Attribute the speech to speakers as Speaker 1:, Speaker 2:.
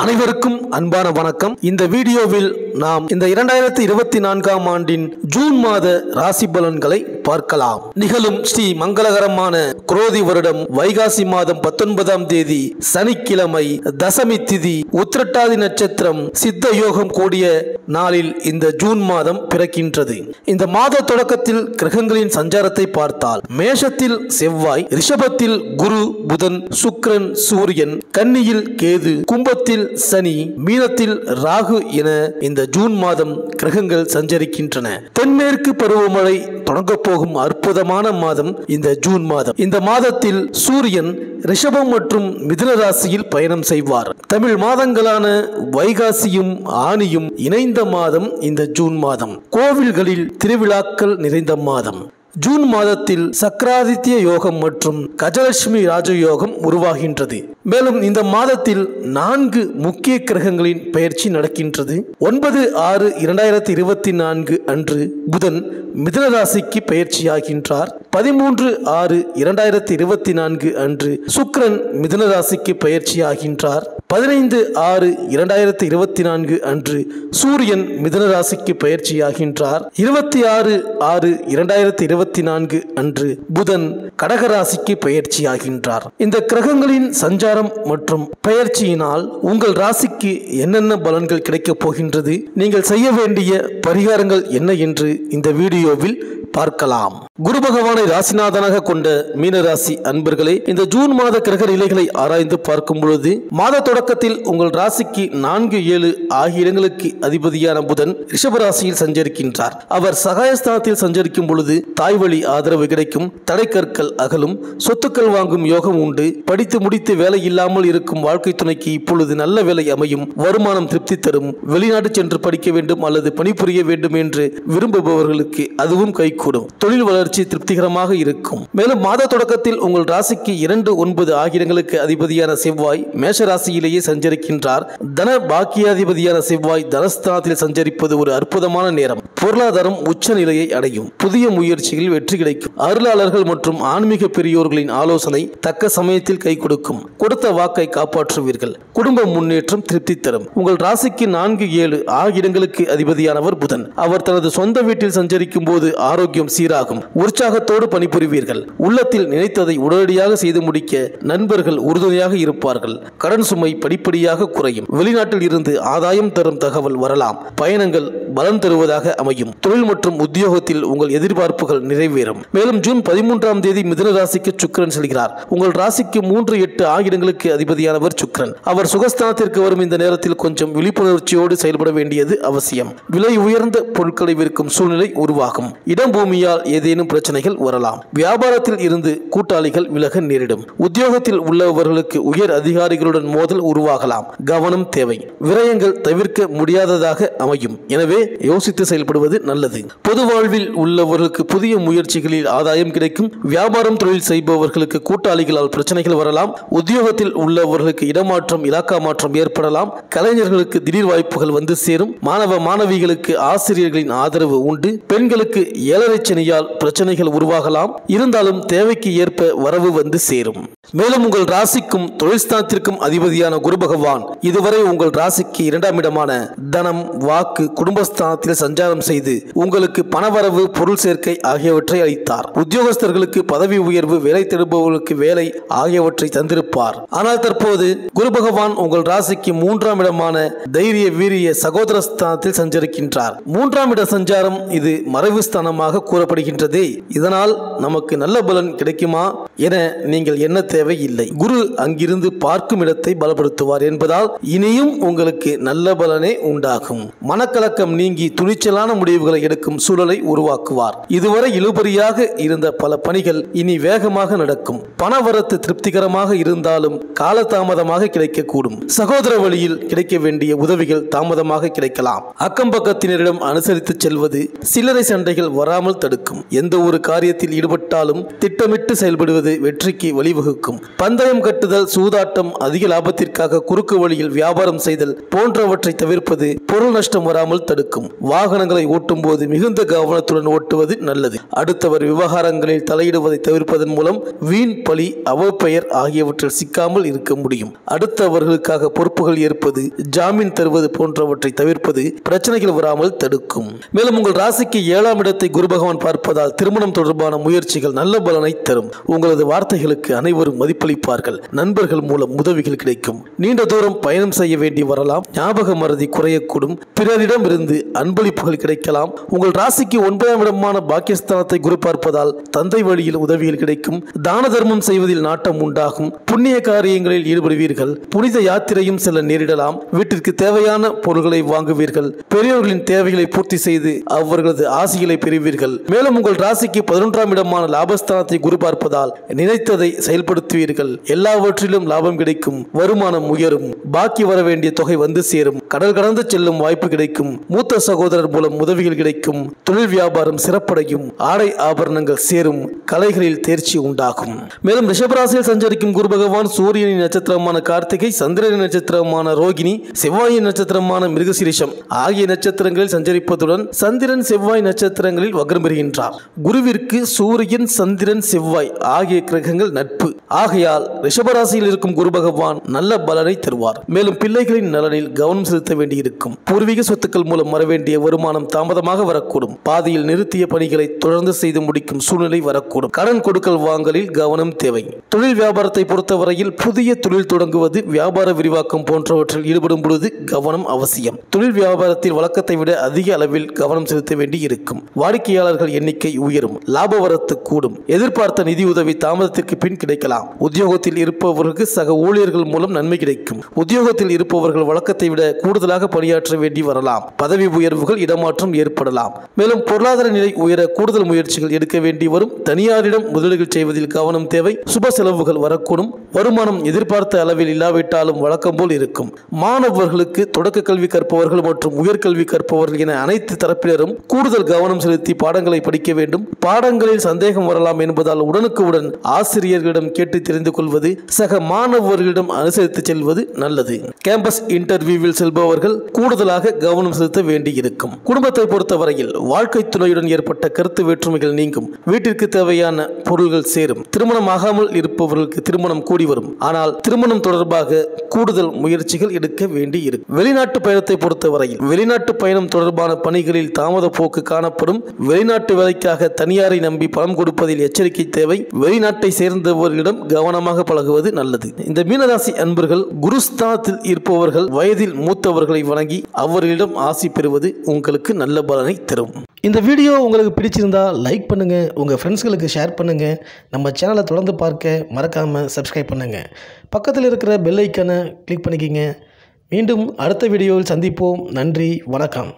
Speaker 1: அனைவருக்கும் அன்பான வணக்கம். இந்த வீடியோவில் நாம் இந்த 2024ஆம் ஆண்டின் ஜூன் மாத ராசி பலன்களை பார்க்கலாம். நிகழும் ஸ்ரீ மங்களகரமான குரோதி வருடம் வைகாசி மாதம் 19ஆம் தேதி சனிக்கிழமை தசமி திதி உத்திரட்டாதி நட்சத்திரம் சித்த யோகம் கூடிய நாளில் இந்த ஜூன் மாதம் பிறக்கின்றது. இந்த மாத தொடக்கத்தில் கிரகங்களின் சஞ்சாரத்தை பார்த்தால் மேஷத்தில் செவ்வாய், ரிஷபத்தில் குரு, புதன், சுக்கிரன், சூரியன், கன்னியில் கேது, கும்பத்தில் சனி, மீனத்தில் ராகு என இந்த ஜூன் மாதம் கிரகங்கள் சஞ்சரிக்கின்றன. தென்மேற்கு பருவமழை தொடங்க போகும் அற்புதமான மாதம் இந்த ஜூன் மாதம். இந்த மாதத்தில் சூரியன் ரிஷபம் மற்றும் மிதுன ராசியில் பயணம் செய்வார். தமிழ் மாதங்களான வைகாசியும் ஆனியும் இணைந்த மாதம் இந்த ஜூன் மாதம். கோவில்களில் திருவிழாக்கள் நிறைந்த மாதம். ஜூன் மாதத்தில் சக்கராதித்ய யோகம் மற்றும் கஜலட்சுமி ராஜயோகம் உருவாகின்றது. மேலும் இந்த மாதத்தில் 4 முக்கிய கிரகங்களின் பெயர்ச்சி நடக்கின்றது. 9/6/2024 அன்று புதன் மிதுன ராசிக்கு பெயர்ச்சியாகின்றார். 13/6/2024 அன்று சுக்கிரன் மிதுன ராசிக்கு பெயர்ச்சியாகின்றார். 15/6/2024 அன்று சூரியன் மிதுன ராசிக்கு பெயர்ச்சியாகின்றார். 26/6/2024 அன்று புதன் கடகராசிக்கு பெயர்ச்சியாகின்றார். இந்த கிரகங்களின் சஞ்சாரம் மற்றும் பெயர்ச்சியினால் உங்கள் ராசிக்கு என்னென்ன பலன்கள் கிடைக்கப் போகின்றது, நீங்கள் செய்ய வேண்டிய பரிகாரங்கள் என்ன என்று இந்த வீடியோவில் பார்க்கலாம். குரு பகவானை ராசிநாதனாக கொண்ட மீனராசி அன்பர்களே, இந்த ஜூன் மாத கிரக நிலைகளை ஆராய்ந்து பார்க்கும் பொழுது மாத தொடக்கத்தில் உங்கள் ராசிக்கு 4, 7 ஆகிய இடங்களுக்கு அதிபதியான புதன் ரிஷபராசியில் சஞ்சரிக்கின்றார். அவர் சகாயஸ்தானத்தில் சஞ்சரிக்கும் பொழுது தாய் வழி ஆதரவு கிடைக்கும், தடைக்கற்கள் அகலும், சொத்துக்கள் வாங்கும் யோகம் உண்டு. படித்து முடித்து வேலை இல்லாமல் இருக்கும் வாழ்க்கை துணைக்கு இப்பொழுது நல்ல வேலை அமையும், வருமானம் திருப்தி தரும். வெளிநாடு சென்று படிக்க வேண்டும் அல்லது பணிபுரிய வேண்டும் என்று விரும்புபவர்களுக்கு அதுவும் கைகூடும். தொழில் வளர்ச்சி திருப்திகரமாக இருக்கும். மேலும் மாத தொடக்கத்தில் உங்கள் ராசிக்கு 2, 9 ஆகிய இடங்களுக்கு அதிபதியான செவ்வாய் மேஷ ராசியிலேயே சஞ்சரிக்கின்றார். தன பாக்கியாதிபதியான செவ்வாய் தனஸ்தானத்தில் சஞ்சரிப்பது ஒரு அற்புதமான நேரம். பொருளாதாரம் உச்ச நிலையை அடையும். புதிய முயற்சிகளில் வெற்றி கிடைக்கும். அருளாளர்கள் மற்றும் ஆன்மீக பெரியோர்களின் ஆலோசனை தக்க சமயத்தில் கை கொடுக்கும். கொடுத்த வாக்கை காப்பாற்றுவீர்கள். குடும்ப முன்னேற்றம் திருப்தி தரும். உங்கள் ராசிக்கு 4, 7 ஆகிய இடங்களுக்கு அதிபதியானவர் புதன். அவர் தனது சொந்த வீட்டில் சஞ்சரிக்கும் போது ஆரோக்கியம் சீராகும். உற்சாகத்தோடு பணிபுரிவீர்கள். உள்ளத்தில் நினைத்ததை உடனடியாக செய்து முடிக்க நண்பர்கள் உறுதுணையாக இருப்பார்கள். கடன் சுமை படிப்படியாக குறையும். வெளிநாட்டில் இருந்து ஆதாயம் தரும் தகவல் வரலாம். பயணங்கள் பலன் தருவதாக அமையும். தொழில் மற்றும் உத்தியோகத்தில் உங்கள் எதிர்பார்ப்புகள் நிறைவேறும். மேலும் ஜூன் 13ஆம் தேதி மிதுன ராசிக்கு சுக்கிரன் செல்கிறார். உங்கள் ராசிக்கு 3, 8 ஆகிய இடங்களுக்கு அதிபதியானவர் சுக்கிரன். அவர் சுகஸ்தானத்திற்கு வரும் இந்த நேரத்தில் கொஞ்சம் விழிப்புணர்ச்சியோடு செயல்பட வேண்டியது அவசியம். விலை உயர்ந்த பொருட்களை விற்கும் சூழ்நிலை உருவாகும். இடம் பூமியால் ஏதேனும் பிரச்சனைகள் வரலாம். வியாபாரத்தில் இருந்து கூட்டாளிகள் விலக நேரிடும். உத்தியோகத்தில் உள்ளவர்களுக்கு உயர் அதிகாரிகளுடன் மோதல் உருவாகலாம். கவனம் தேவை. விரயங்கள் தவிர்க்க முடியாததாக அமையும். எனவே யோசித்து செயல்படுவது நல்லது. பொது வாழ்வில் உள்ளவர்களுக்கு புதிய முயற்சிகளில் ஆதாயம் கிடைக்கும். வியாபாரம் தொழில் செய்பவர்களுக்கு கூட்டாளிகளால் பிரச்சனைகள் வரலாம். உத்தியோகத்தில் உள்ளவர்களுக்கு இடமாற்றம், இலாக்கா மாற்றம் ஏற்படலாம். கலைஞர்களுக்கு திடீர் வாய்ப்புகள் வந்து சேரும். மாணவ மாணவிகளுக்கு ஆசிரியர்களின் ஆதரவு உண்டு. பெண்களுக்கு 7 சனியால் பிரச்சனைகள் உருவாகலாம். இருந்தாலும் தேவைக்கு ஏற்ப வரவு வந்து சேரும். மேலும் உங்கள் ராசிக்கும் தொழில்ஸ்தானத்திற்கும் அதிபதியான குரு பகவான் இதுவரை உங்கள் ராசிக்கு 2ஆம் இடமான தனம், வாக்கு, குடும்பஸ்தானத்தில் சஞ்சாரம் செய்து உங்களுக்கு பணவரவு, பொருள் சேர்க்கை ஆகியவற்றை அளித்தார். உத்தியோகஸ்தர்களுக்கு பதவி உயர்வு, வேலை தேடுபவர்களுக்கு வேலை ஆகியவற்றை தந்திருப்பார். ஆனால் தற்போது குரு பகவான் உங்கள் ராசிக்கு 3ஆம் இடமான தைரிய, வீரிய, சகோதரஸ்தானத்தில் சஞ்சரிக்கின்றார். 3ஆம் இட சஞ்சாரம் இது மறைவு ஸ்தானமாக கூறப்படுகின்றதே. இதனால் நமக்கு நல்ல பலன் கிடைக்குமா என நீங்கள் எண்ண தேவையில்லை. குரு அங்கிருந்து பார்க்கும் இடத்தை பலப்படுத்துவார் என்பதால் இனியும் உங்களுக்கு நல்ல பலனே உண்டாகும். மனக்கலக்கம் நீங்கி துணிச்சலான முடிவுகளை எடுக்கும் சூழலை உருவாக்குவார். இதுவரை இழுபறியாக இருந்த பல பணிகள் இனி வேகமாக நடக்கும். பணவரத்து திருப்திகரமாக இருந்தாலும் காலதாமதமாக கிடைக்கக்கூடும். சகோதர வழியில் கிடைக்க வேண்டிய உதவிகள் தாமதமாக கிடைக்கலாம். அக்கம் பக்கத்தினரிடம் அனுசரித்து செல்வது சில்லறை சண்டைகள் வராமல் தடுக்கும். எந்த ஒரு காரியத்தில் ஈடுபட்டாலும் திட்டமிட்டு செயல்படுவது வெற்றிக்கு வழிவகுக்கும். பந்தயம் கட்டுதல், சூதாட்டம், அதிக லாபத்திற்காக குறுக்கு வழியில் வியாபாரம் செய்தல் போன்றவற்றை தவிர்ப்பது பொருள் நஷ்டம் வராமல் தடுக்கும். தடுக்கும். வாகனங்களை ஓட்டும் போது மிகுந்த கவனத்துடன் ஓட்டுவது நல்லது. அடுத்தவர் விவகாரங்களில் தலையிடுவதை தவிர்ப்பதன் மூலம் வீண் பழி, அவப்பெயர் ஆகியவற்றில் சிக்காமல் இருக்க முடியும். அடுத்தவர்களுக்காக பொறுப்புகள் ஏற்பது, ஜாமீன் தருவது போன்றவற்றை தவிர்ப்பது பிரச்சனைகள் வராமல் தடுக்கும். மேலும் உங்கள் ராசிக்கு 7ஆம் இடத்தை குரு பகவான் பார்ப்பதால் திருமணம் தொடர்பான முயற்சிகள் நல்ல பலனை தரும். உங்களது வார்த்தைகளுக்கு அனைவரும் மதிப்பளிப்பார்கள். நண்பர்கள் மூலம் உதவிகள் கிடைக்கும். நீண்ட தூரம் பயணம் செய்ய வேண்டி வரலாம். ஞாபக மறதி குறையக்கூடும். பிறரிடம் இருந்து அன்பளிப்புகள் கிடைக்கலாம். உங்கள் ராசிக்கு 9ஆம் இடமான பாக்கியஸ்தானத்தை குரு பார்ப்பதால் தந்தை வழியில் உதவிகள் கிடைக்கும். தான தர்மம் செய்வதில் நாட்டம் உண்டாகும். புண்ணிய காரியங்களில் ஈடுபடுவீர்கள். புனித யாத்திரையும் செல்ல நேரிடலாம். வீட்டிற்கு தேவையான பொருட்களை வாங்குவீர்கள். பெரியவர்களின் தேவைகளை பூர்த்தி செய்து அவர்களது ஆசிகளை பெறுவீர்கள். மேலும் உங்கள் ராசிக்கு 11ஆம் இடமான லாபஸ்தானத்தை குரு பார்ப்பதால் நினைத்ததை செயல்படுத்துவீர்கள். எல்லாவற்றிலும் லாபம் கிடைக்கும். வருமானம் உயரும். பாக்கி வர வேண்டிய தொகை வந்து சேரும். கடல் கடந்து செல்லும் வாய்ப்பு கிடைக்கும். மூத்த சகோதரர் மூலம் உதவிகள் கிடைக்கும். தொழில் வியாபாரம் சிறப்படையும். ஆடை ஆபரணங்கள் சேரும். கலைகளில் தேர்ச்சி உண்டாகும். மேலும் ரிஷபராசியில் சஞ்சரிக்கும் குரு பகவான் சூரியனின் நட்சத்திரமான கார்த்திகை, சந்திரனின் நட்சத்திரமான ரோகிணி, செவ்வாயின் நட்சத்திரமான மிருகசீரிஷம் ஆகிய நட்சத்திரங்களில் சஞ்சரிப்பதுடன் சந்திரன் செவ்வாய் நட்சத்திரங்களில் வக்ரம் பெறுகின்றார். குருவிற்கு சூரியன், சந்திரன், செவ்வாய் ஆகிய கிரகங்கள் நட்பு. ஆகையால் ரிஷபராசியில் இருக்கும் குரு பகவான் நல்ல பலனை தருவார். மேலும் பிள்ளைகளின் நலனில் கவனம் செலுத்த வேண்டியிருக்கும். பூர்வீக சொத்துக்கள் மூலம் வரவேண்டிய வருமானம் தாமதமாக வரக்கூடும். பாதியில் நிறுத்திய பணிகளை தொடர்ந்து செய்து முடிக்கும் சூழ்நிலை வரக்கூடும். கடன் கொடுக்கல் வாங்கலில் கவனம் தேவை. தொழில் வியாபாரத்தை பொறுத்தவரையில் புதிய தொழில் தொடங்குவது, வியாபார விரிவாக்கம் போன்றவற்றில் ஈடுபடும் பொழுது கவனம் அவசியம். தொழில் வியாபாரத்தில் வழக்கத்தை விட அதிக அளவில் கவனம் செலுத்த வேண்டி இருக்கும். வாடிக்கையாளர்கள் எண்ணிக்கை உயரும். லாப வரத்து கூடும். எதிர்பார்த்த நிதி உதவி தாமதத்திற்கு பின் கிடைக்கலாம். உத்தியோகத்தில் இருப்பவர்களுக்கு சக ஊழியர்கள் மூலம் நன்மை கிடைக்கும். உத்தியோகத்தில் இருப்பவர்கள் வழக்கத்தை விட கூடுதலாக பணியாற்ற வேண்டி வரலாம். பதவி உயர்வுகள், இடமாற்றம் ஏற்படலாம். மேலும் பொருளாதார நிலை உயர கூடுதல் முயற்சிகள் எடுக்க வேண்டி வரும். தனியாரிடம் முதலீடுகள் செய்வதில் கவனம் தேவை. சுப செலவுகள் வரக்கூடும். வருமானம் எதிர்பார்த்த அளவில் இல்லாவிட்டாலும் வழக்கம் போல் இருக்கும். மாணவர்களுக்கு தொடக்க கல்வி கற்பவர்கள் மற்றும் உயர்கல்வி கற்பவர்கள் என அனைத்து தரப்பினரும் கூடுதல் கவனம் செலுத்தி பாடங்களை படிக்க வேண்டும். பாடங்களில் சந்தேகம் வரலாம் என்பதால் உடனுக்குடன் ஆசிரியர்களிடம் கேட்டு தெரிந்து கொள்வது, சக மாணவர்களிடம் அனுசரித்து செல்வது நல்லது. கேம்பஸ் இன்டர்வியூவில் செல்பவர்கள் கூடுதலாக கவனம் செலுத்த வேண்டியிருக்கும். குடும்பத்தை பொறுத்தவரையில் வாழ்க்கை துணையுடன் ஏற்பட்ட கருத்து வேற்றுமைகள் நீங்கும். வீட்டிற்கு தேவையான பொருள்கள் சேரும். திருமணம் ஆகாமல் இருப்பவர்களுக்கு திருமணம் கூடி வரும். ஆனால் திருமணம் தொடர்பாக கூடுதல் முயற்சிகள் எடுக்க வேண்டி இருக்கும். வெளிநாட்டு பயணத்தை பொறுத்தவரையில் வெளிநாட்டு பயணம் தொடர்பான பணிகளில் தாமத போக்கு காணப்படும். வெளிநாட்டு வேலைக்காக தனியாரை நம்பி பணம் கொடுப்பதில் எச்சரிக்கை தேவை. வெளிநாட்டை சேர்ந்தவர்களிடம் கவனமாக பழகுவது நல்லது. இந்த மீனராசி அன்பர்கள் குருஸ்தானத்தில் இருப்பவர்கள் வயதில் மூத்தவர்களை வணங்கி அவர்களிடம் ஆசி பெறுவது உங்களுக்கு நல்ல பலனை தரும். இந்த வீடியோ உங்களுக்கு பிடிச்சிருந்தா லைக் பண்ணுங்க, உங்க ஃப்ரெண்ட்ஸ்களுக்கு ஷேர் பண்ணுங்க. நம்ம சேனலை தொடர்ந்து பார்க்க மறக்காம சப்ஸ்கிரைப் பண்ணுங்க. பக்கத்தில் இருக்கிற பெல் ஐக்கானை கிளிக் பண்ணிக்கிங்க. மீண்டும் அடுத்த வீடியோவில் சந்திப்போம். நன்றி, வணக்கம்.